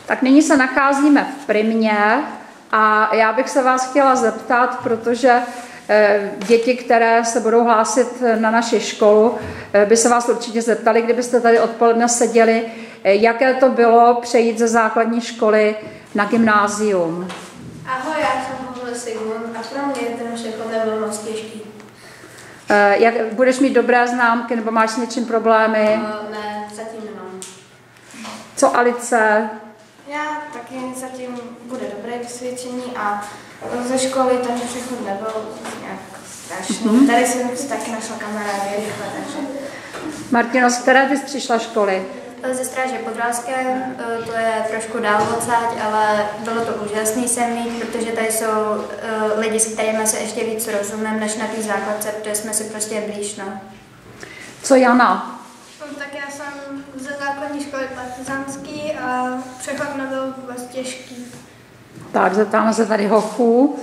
Tak nyní se nacházíme v Primě a já bych se vás chtěla zeptat, protože děti, které se budou hlásit na naši školu, by se vás určitě zeptali, kdybyste tady odpoledne seděli, jaké to bylo přejít ze základní školy na gymnázium. Ahoj, já jsem Sigmund a pro mě ten přechod nebyl moc těžký. Budeš mít dobré známky nebo máš s něčím problémy? Ne, zatím nemám. Co Alice? Já taky zatím bude dobré vysvědčení a ze školy ten přechod nebyl nějak strašný. Tady jsem taky našla kamarády rychle, takže... Martino, z které bys přišla školy? Ze Stráže pod Rázkem, to je trošku dál odsaď, ale bylo to úžasný sem mít, protože tady jsou lidi, s kterými se ještě víc rozumím, než na té základce, protože jsme si prostě blíž, no. Co Jana? Tak já jsem ze základní školy partizánský a přechod nebyl vůbec těžký. Tak, zeptáme se tady hochů.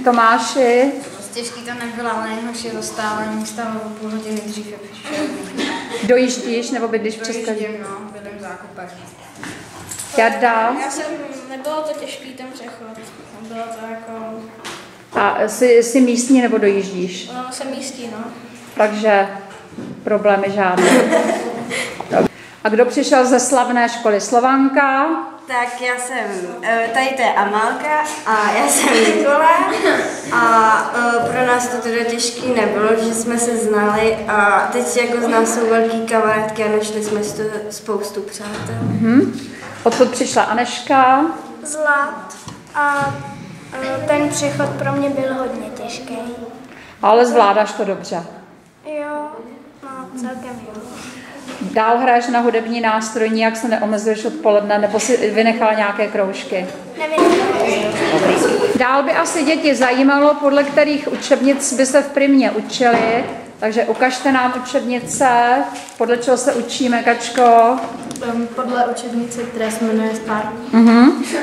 Tomáši? Těžký to nebylo, ale nejhorší dostávání stalo o půl hodiny dřív, jak přišel. Dojíždíš nebo bydlíš v České? Dojíždím, no, bydlím v Zákupech. Jarda? Nebylo to těžký ten přechod. Bylo to jako... A jsi místní nebo dojíždíš? No, jsem místí, no. Takže problémy žádné. A kdo přišel ze slavné školy? Slovanka? Tak já jsem, tady to je Amálka a já jsem Nikola a pro nás to teda těžký nebylo, že jsme se znali a teď jako z nás jsou velký kamarádky a našli jsme si to spoustu přátel. Odkud přišla Aneška? Zlat. A ten přechod pro mě byl hodně těžký. Ale zvládáš to dobře. Jo, no celkem jo. Dál hraješ na hudební nástroj, nijak se neomezuješ odpoledne, nebo si vynechala nějaké kroužky? Nevím. Dál by asi děti zajímalo, podle kterých učebnic by se v Primě učili, takže ukažte nám učebnice, podle čeho se učíme, Kačko? Podle učebnice, která se jmenuje Spark.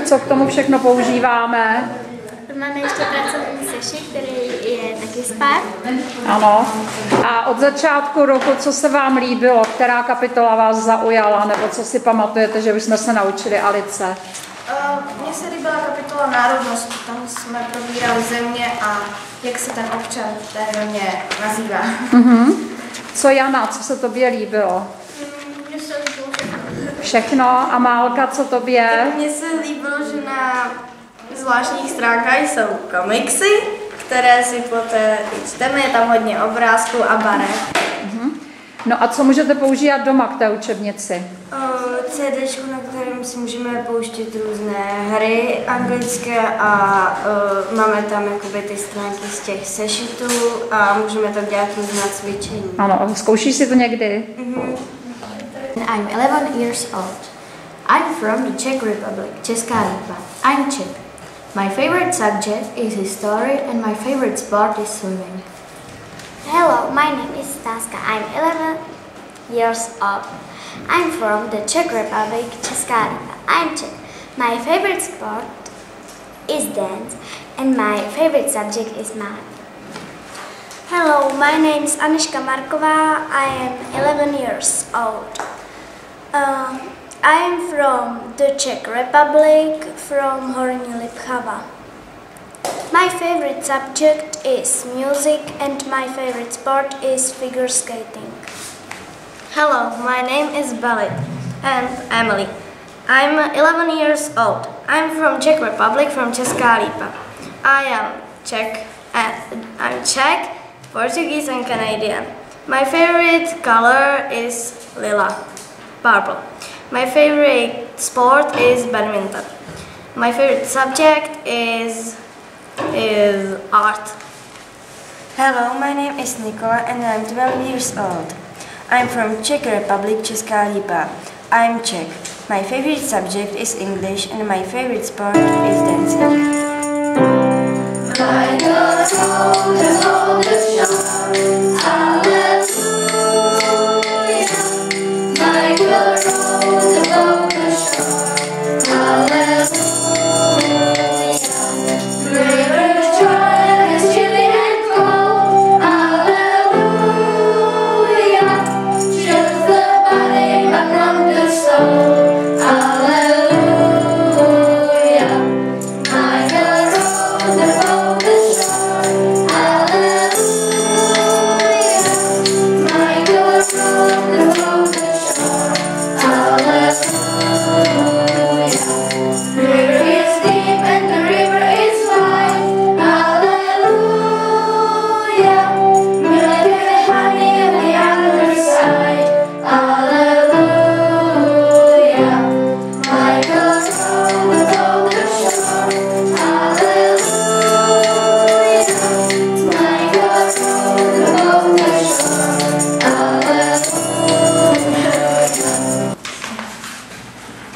Co k tomu všechno používáme? Máme ještě pracovní sešit, který je taky Spark. Ano. A od začátku roku, co se vám líbilo, která kapitola vás zaujala, nebo co si pamatujete, že už jsme se naučili, Alice? Mně se líbila kapitola národnosti, tam jsme probírali země a jak se ten občan té země nazývá. Co Jana, co se tobě líbilo? Mně se líbilo Všechno. A Málka, co tobě? Mně se líbilo, že na zvláštních stránkách jsou komiksy, které si poté čteme, je tam hodně obrázků a barev. No a co můžete používat doma k té učebnici? CDčku, na kterém si můžeme pouštět různé hry anglické a máme tam jakoby ty stránky z těch sešitů a můžeme tam dělat různá cvičení. Ano, a zkoušíš si to někdy? I'm 11 years old. I'm from the Czech Republic, Česká Lípa. I'm Czech. My favorite subject is history and my favorite sport is swimming. Hello, my name is Staska. I'm 11 years old. I'm from the Czech Republic, Česká Lípa. I'm Czech. My favorite sport is dance and my favorite subject is math. Hello, my name is Aniška Marková. I am 11 years old. I am from the Czech Republic, from Horní Lipchava. My favorite subject is music and my favorite sport is figure skating. Hello, my name is Belit and Emily. I'm 11 years old. I'm from Czech Republic, from Česká Lípa. I am Czech and I'm Czech, Portuguese and Canadian. My favorite color is lila, purple. My favorite sport is badminton. My favorite subject is art. Hello, my name is Nikola and I'm 12 years old. I'm from Czech Republic, Česká Lípa. I'm Czech. My favorite subject is English and my favorite sport is dancing. Hallelujah.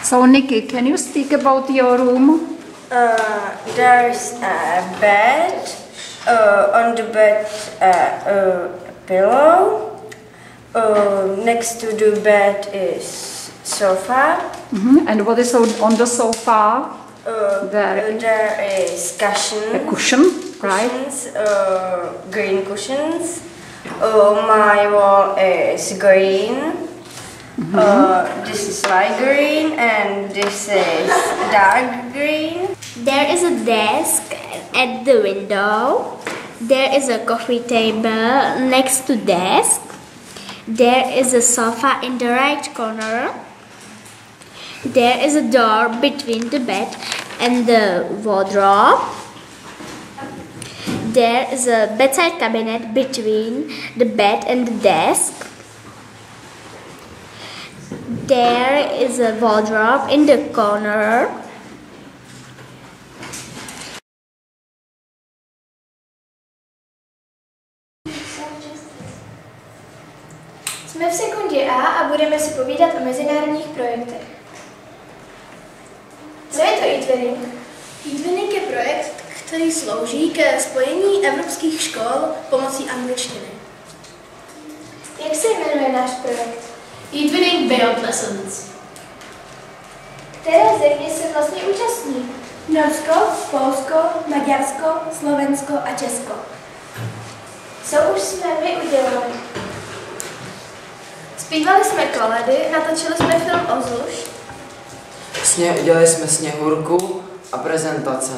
So Nikki, can you speak about your room? There's a bed. On the bed, a pillow. Next to the bed is sofa. And what is on the sofa? There is cushion. A cushion, right? Cushions, green cushions. My wall is green. This is light green and this is dark green. There is a desk at the window. There is a coffee table next to desk. There is a sofa in the right corner. There is a door between the bed and the wardrobe. There is a bedside cabinet between the bed and the desk. There is a wardrobe in the corner. Jsme v sekundě A a budeme si povídat o mezinárodních projektech. Co je to eTwinning? eTwinning je projekt, který slouží ke spojení evropských škol pomocí angličtiny. Jak se jmenuje náš projekt? eTwinning Beyond Lessons. Které země se vlastně účastní? Norsko, Polsko, Maďarsko, Slovensko a Česko. Co už jsme my udělali? Zpívali jsme koledy, natočili jsme film Ozluž. Dělali jsme sněhurku a prezentace.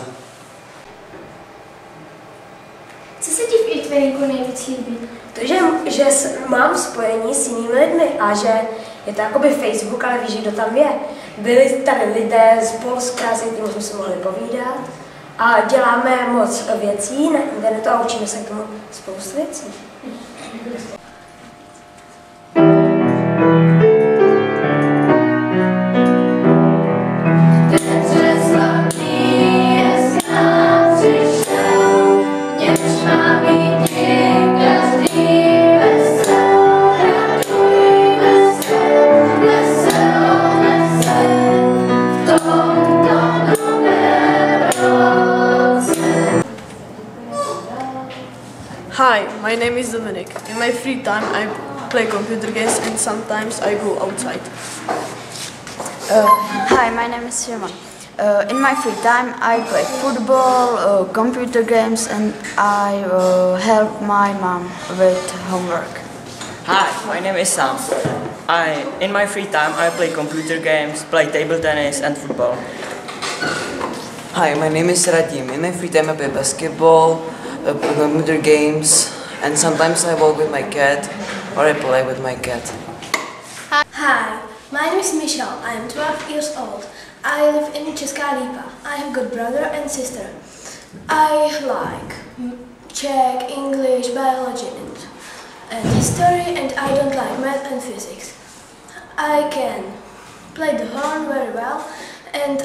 Co se ti v eTwinningu nejvíc líbí? To, že mám spojení s jinými lidmi a že je to jakoby Facebook, ale víš, kdo tam je. Byli tady lidé z Polska, s kterými jsme se mohli povídat a děláme moc věcí na internetu a učíme se k tomu spoustu věcí. Hi, my name is Dominic. In my free time I play computer games and sometimes I go outside. Hi, my name is Simon. In my free time I play football, computer games and I help my mom with homework. Hi, my name is Sam. In my free time I play computer games, play table tennis and football. Hi, my name is Radim. In my free time I play basketball, computer games, and sometimes I walk with my cat or I play with my cat. Hi, my name is Michelle. I am 12 years old. I live in Česká Lípa. I have a good brother and sister. I like Czech, English, biology and history, and I don't like math and physics. I can play the horn very well, and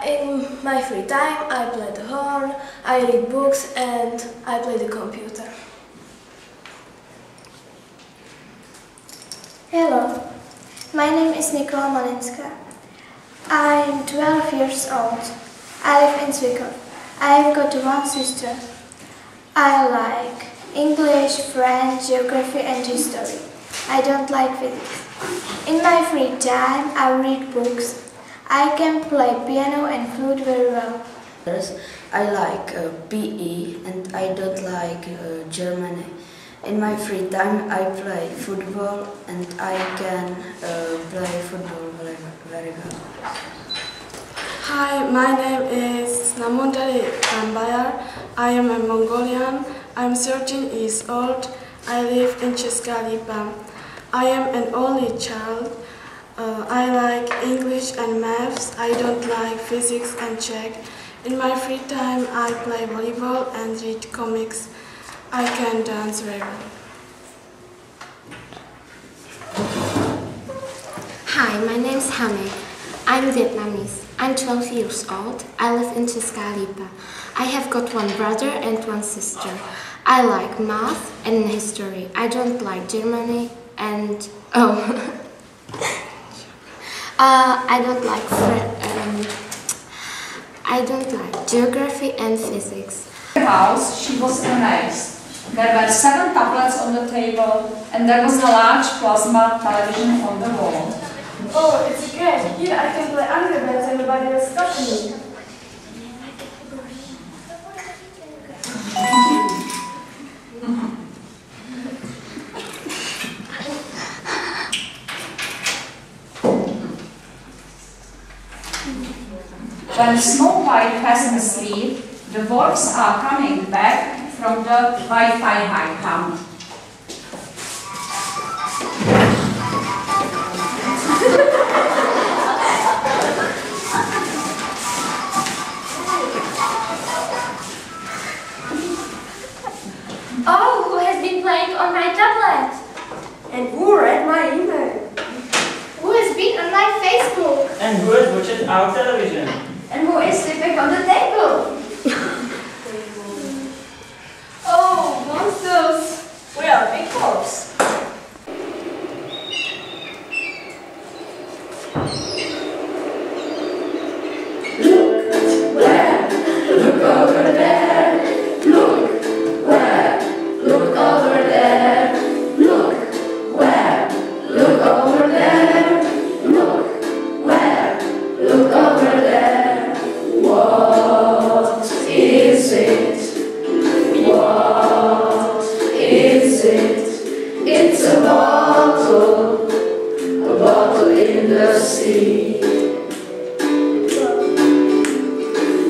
in my free time I play the horn, I read books and I play the computer. Hello, my name is Nikola Malinska. I'm 12 years old. I live in Zwickau. I've got one sister. I like English, French, geography and history. I don't like physics. In my free time I read books. I can play piano and flute very well. I like PE and I don't like Germany. In my free time I play football and I can play football very well. Hi, my name is Namundari Kambayar. I am a Mongolian. I'm 13 years old. I live in Česká Lípa. I am an only child. I like English and maths. I don't like physics and Czech. In my free time I play volleyball and read comics. I can dance very well. Hi, my name is Hany. I'm Vietnamese. I'm 12 years old. I live in Česká Lípa. I have got one brother and one sister. I like math and history. I don't like Germany and I don't like geography and physics. In her house, she was amazed. There were 7 tablets on the table, and there was a large plasma television on the wall. Oh, it's great. Here I can play Angry Birds and nobody will stop me. When Snow White has asleep, the dwarfs are coming back from the Wi-Fi hunt. Oh, who has been playing on my tablet? And who read my email? Who has been on my Facebook? And who has watched our television? And who is sleeping on the table? Oh, monsters! We are big folks. Look over there. Look where? Look over there. Look where? Look over there. Look where? Look over there. What is it? What is it? It's a bottle in the sea.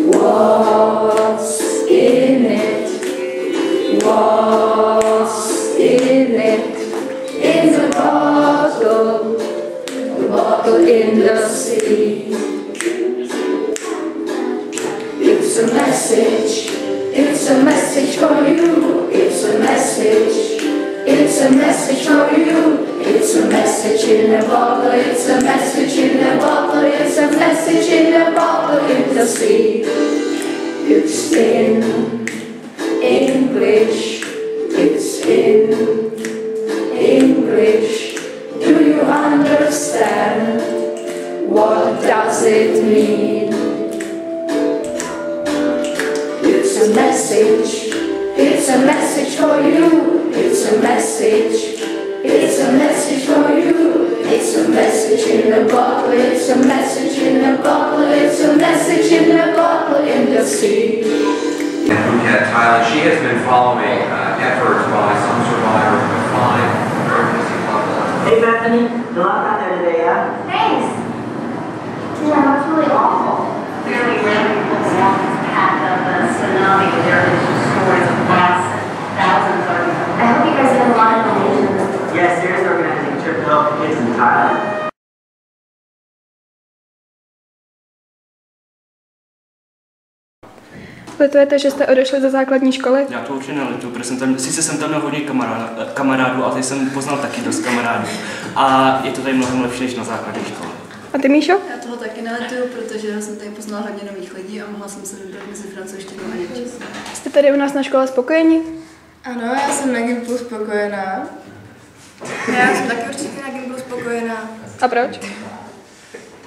What's in it? What's in it? It's a bottle in the sea. It's a message for you. It's a message for you. It's a message in a bottle. It's a message in a bottle. It's a message in a bottle in the sea. It's in English. It's in English. Do you understand? What does it mean? It's a message. It's a message for you. It's a message. It's a message for you. It's a message in a bottle. It's a message in a bottle. It's a message in a bottle in the sea. And from Kat Tyler, she has been following efforts by some survivors to find emergency level. Hey Bethany, good luck out there today, yeah? Thanks. Yeah, that's really awful. Fairly rarely looks like it's packed up a tsunami. There is just stories of lots, thousands of them. I hope you guys get a lot of donations. Yes, Sarah's organizing a trip to help kids in Thailand. Litujete, že jste odešli ze základní školy? Já to určitě nelituju, protože sice jsem tam měl hodně kamarádů a teď jsem poznal taky dost kamarádů. A je to tady mnohem lepší než na základní škole. A ty, Míšo? Já toho taky nelituju, protože jsem tady poznala hodně nových lidí a mohla jsem se vybrat mezi francouzštinou a němčinou. Jste tady u nás na škole spokojení? Ano, já jsem na Gimplu spokojená. Já jsem taky určitě na Gimplu spokojená. A proč?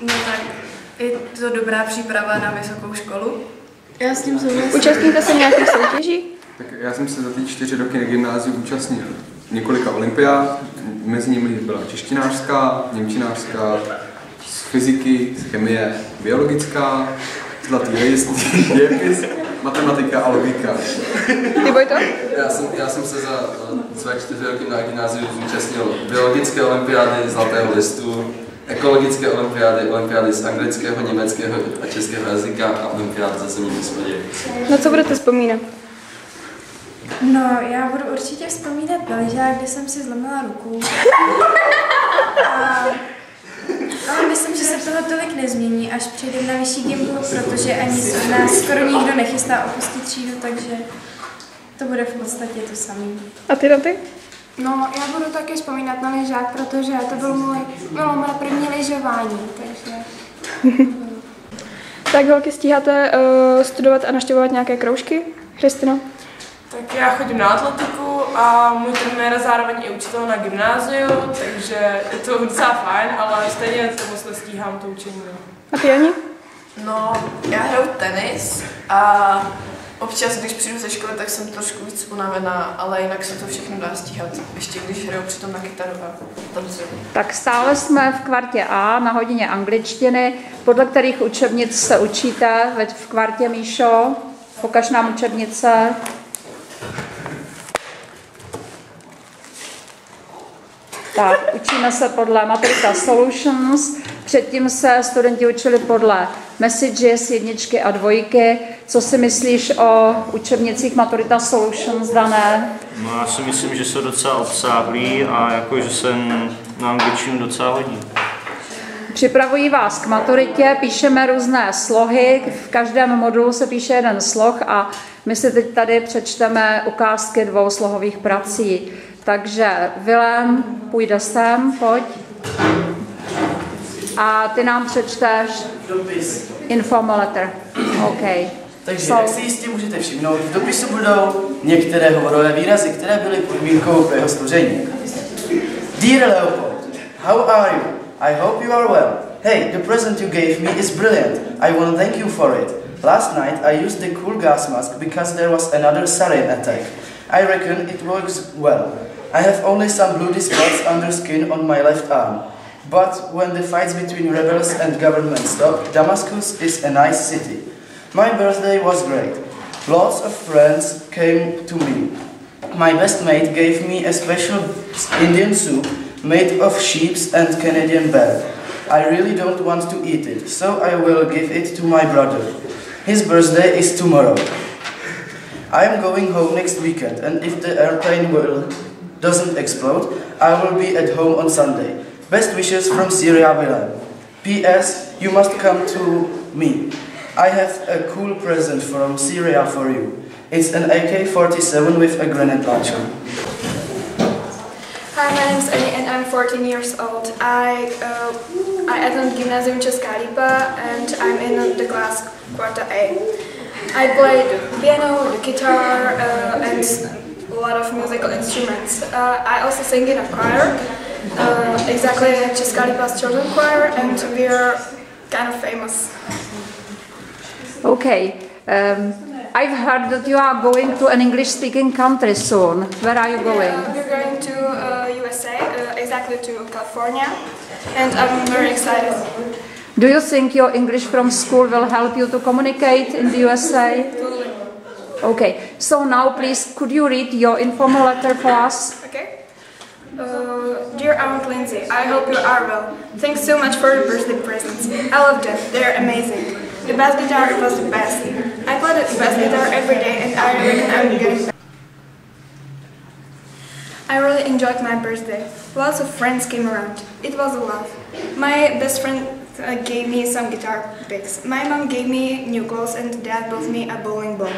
No tak, je to dobrá příprava na vysokou školu. Já s tím souhlasím. Účastníte se nějakých soutěží? Tak já jsem se za ty 4 roky na gymnáziu účastnil několika olympiád, mezi nimi byla češtinářská, němčinářská, z fyziky, z chemie, biologická, zlatý list, dějepis, matematika a logika. Ty, Vojto? Já jsem se za své 4 roky na gymnáziu zúčastnil biologické olympiády, zlatého listu, ekologické olympiády z anglického, německého a českého jazyka a olympiád ze zeměpisně. Na co budete vzpomínat? No, já budu určitě vzpomínat na lyžák, kde jsem si zlomila ruku. Ale myslím, že se toho tolik nezmění, až přijdem na vyšší Gimplu, protože ani z nás skoro nikdo nechystá opustit třídu, takže to bude v podstatě to samé. A ty, Daty? No, já budu taky vzpomínat na lyžák, protože to bylo moje první lyžování, takže... Tak holky, stíháte studovat a navštěvovat nějaké kroužky? Kristino? Tak já chodím na atletiku a můj trenér je zároveň i učitel na gymnáziu, takže je to docela fajn, ale stejně to moc nestíhám to učení. A ty, Ani? No, já hraju tenis a občas, když přijdu ze školy, tak jsem trošku víc unavená, ale jinak se to všechno dá stíhat, ještě když hraju přitom na kytaru a tancuji. Tak stále jsme v kvartě A na hodině angličtiny. Podle kterých učebnic se učíte v kvartě, Míšo? Pokaž nám učebnice. Tak, učíme se podle Maturita Solutions. Předtím se studenti učili podle Messages, 1 a 2. Co si myslíš o učebnicích Maturita Solutions, Dané? No, já si myslím, že jsou docela obsáhlý a jako, že se na angličtinu docela hodí. Připravují vás k maturitě, píšeme různé slohy, v každém modulu se píše jeden sloh a my si teď tady přečteme ukázky 2 slohových prací. Takže Vilém půjde sem, pojď. A ty nám přečteš dopis. Informal letter. OK. Takže jak si jistě můžete všimnout, v dopisu budou některé hovorové výrazy, které byly podmínkou pro jeho stvoření. Dear Leopold, how are you? I hope you are well. Hey, the present you gave me is brilliant. I want to thank you for it. Last night I used the cool gas mask because there was another sarin attack. I reckon it works well. I have only some bloody spots under skin on my left arm. But when the fights between rebels and government stop, Damascus is a nice city. My birthday was great. Lots of friends came to me. My best mate gave me a special Indian soup made of sheep and Canadian bear. I really don't want to eat it, so I will give it to my brother. His birthday is tomorrow. I am going home next weekend, and if the airplane doesn't explode, I will be at home on Sunday. Best wishes from Syria, Willem. P.S. You must come to me. I have a cool present from Syria for you. It's an AK-47 with a grenade launcher. Hi, my name is Annie and I'm 14 years old. I attend Gymnasium Česká Lípa and I'm in the class Quarter A. I play the piano, the guitar and a lot of musical instruments. I also sing in a choir, exactly Česká Lípa's children's choir, and we're kind of famous. Okay. I've heard that you are going to an English-speaking country soon. Where are you going? We're going to USA, exactly to California, and I'm very excited. Do you think your English from school will help you to communicate in the USA? Totally. Okay, so now please, could you read your informal letter for us? Okay. Dear Aunt Lindsay, I hope you are well. Thanks so much for your birthday presents. I love them, they're amazing. The bass guitar was the best. I play the bass guitar every day and I reckon I'm getting better. I really enjoyed my birthday. Lots of friends came around. It was a lot. My best friend gave me some guitar picks. My mom gave me new clothes and Dad bought me a bowling ball.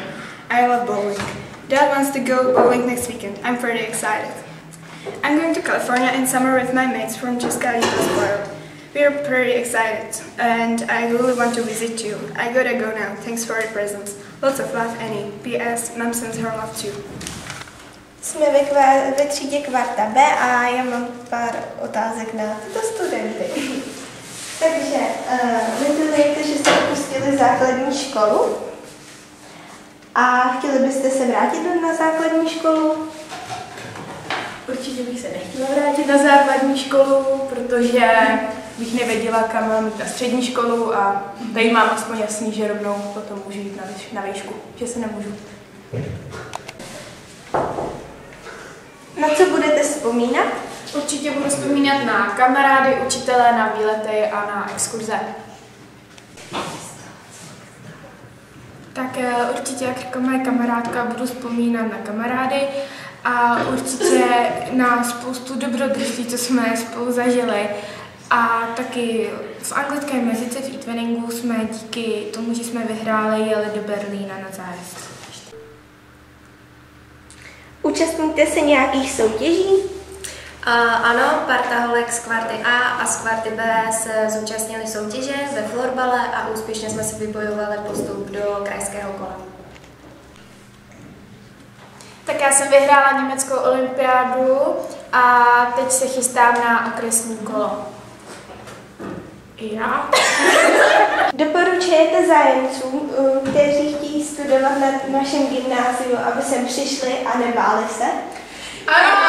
I love bowling. Dad wants to go bowling next weekend. I'm pretty excited. I'm going to California in summer with my mates from Česká Lípa. We're pretty excited and I really want to visit you. I gotta go now. Thanks for your presents. Lots of love, Annie. P.S. Mom sends her love too. Jsme ve třídě kvarta B a já mám pár otázek na tyto studenty. Takže litujete, že jste opustili základní školu a chtěli byste se vrátit na základní školu? Určitě bych se nechtěla vrátit na základní školu, protože bych nevěděla, kam mám jít na střední školu a tady mám aspoň jasný, že rovnou potom můžu jít na výšku, že se nemůžu. Na co budete vzpomínat? Určitě budu vzpomínat na kamarády, učitele, na výlety a na exkurze. Tak určitě jako moje kamarádka budu vzpomínat na kamarády a určitě na spoustu dobrodružství, co jsme spolu zažili. A taky v anglickém jazyce v e-twinningu jsme díky tomu, že jsme vyhráli, jeli do Berlína na zájezd. Účastníte se nějakých soutěží? Ano, parta holek z kvarty A z kvarty B se zúčastnili soutěže ve florbale a úspěšně jsme si vybojovali postup do krajského kola. Tak já jsem vyhrála německou olympiádu a teď se chystám na okresní kolo. Já? Doporučujete zájemcům, kteří chtějí studovat na našem gymnáziu, aby sem přišli a nebáli se? Ano!